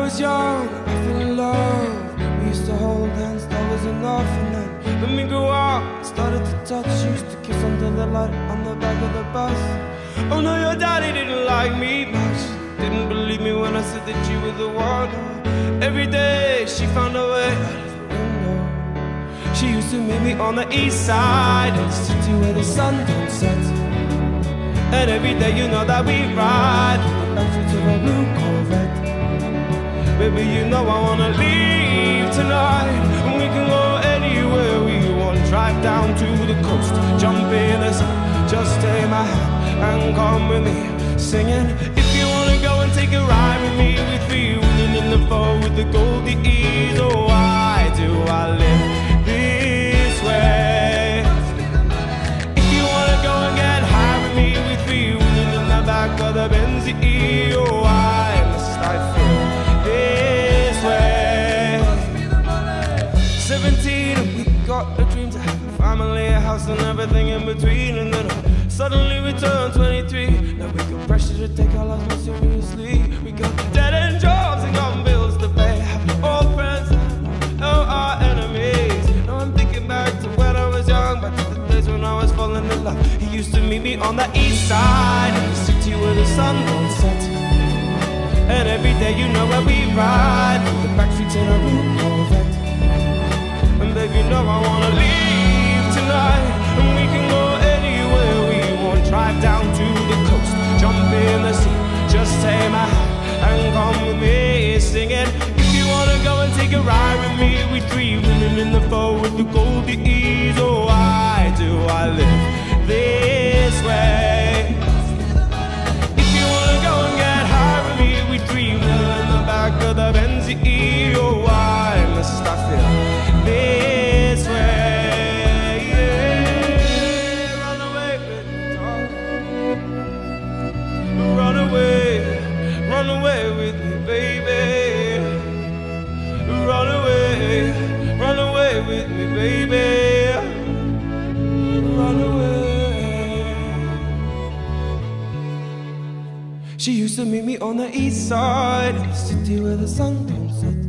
was young, I fell in love. We used to hold hands, that was enough. And then when we grew up, started to touch. Used to kiss under the light on the back of the bus. Oh no, your daddy didn't like me much. Didn't believe me when I said that you were the one. Every day she found a way out of the window. She used to meet me on the east side, in the city where the sun don't set. And every day you know that we ride the back streets of a blue Corvette. Baby, you know I wanna leave tonight, and we can go anywhere we want. Drive down to the coast, jump in the sun. Just take my hand and come with me, singing. If you wanna go and take a ride with me, with me, wheeling in the fall with the Goldie Ease. Oh, why do I live this way? If you wanna go and get high with me, wheeling in the back of the Benz E. Oh, why must I feel this way? 17 and we got a dream to have a family, a house and everything in between. And then suddenly we turn 23. Now we got pressure to take our lives more seriously. We got dead-end jobs and got bills to pay. Old friends, oh, our enemies. Now I'm thinking back to when I was young, back to the days when I was falling in love. He used to meet me on the east side, in the city where the sun don't set. And every day you know where we ride, through the back streets in a blue Corvette. And baby, you know I wanna leave tonight, and we can go anywhere we want. Drive down to the coast, jump in the sea. Just take my hand and come with me, singing. If you wanna go and take a ride with me, we three women in the fall with the Goldie Ease. Oh, why do I live this way? If you wanna go and get high with me, we three women in the back of the Benz E. Oh, why must I feel this way? Run away with me, baby. Run away with me, baby. Run away. She used to meet me on the east side, in the city where the sun don't set.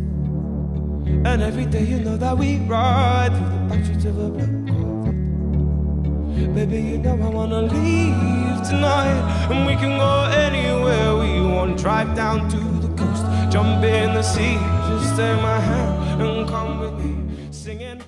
And every day you know that we ride through the back streets of a blue Corvette. Baby, you know I wanna leave tonight, and we can go anywhere we want. Drive down to the coast, jump in the sea. Just take my hand and come with me, singing.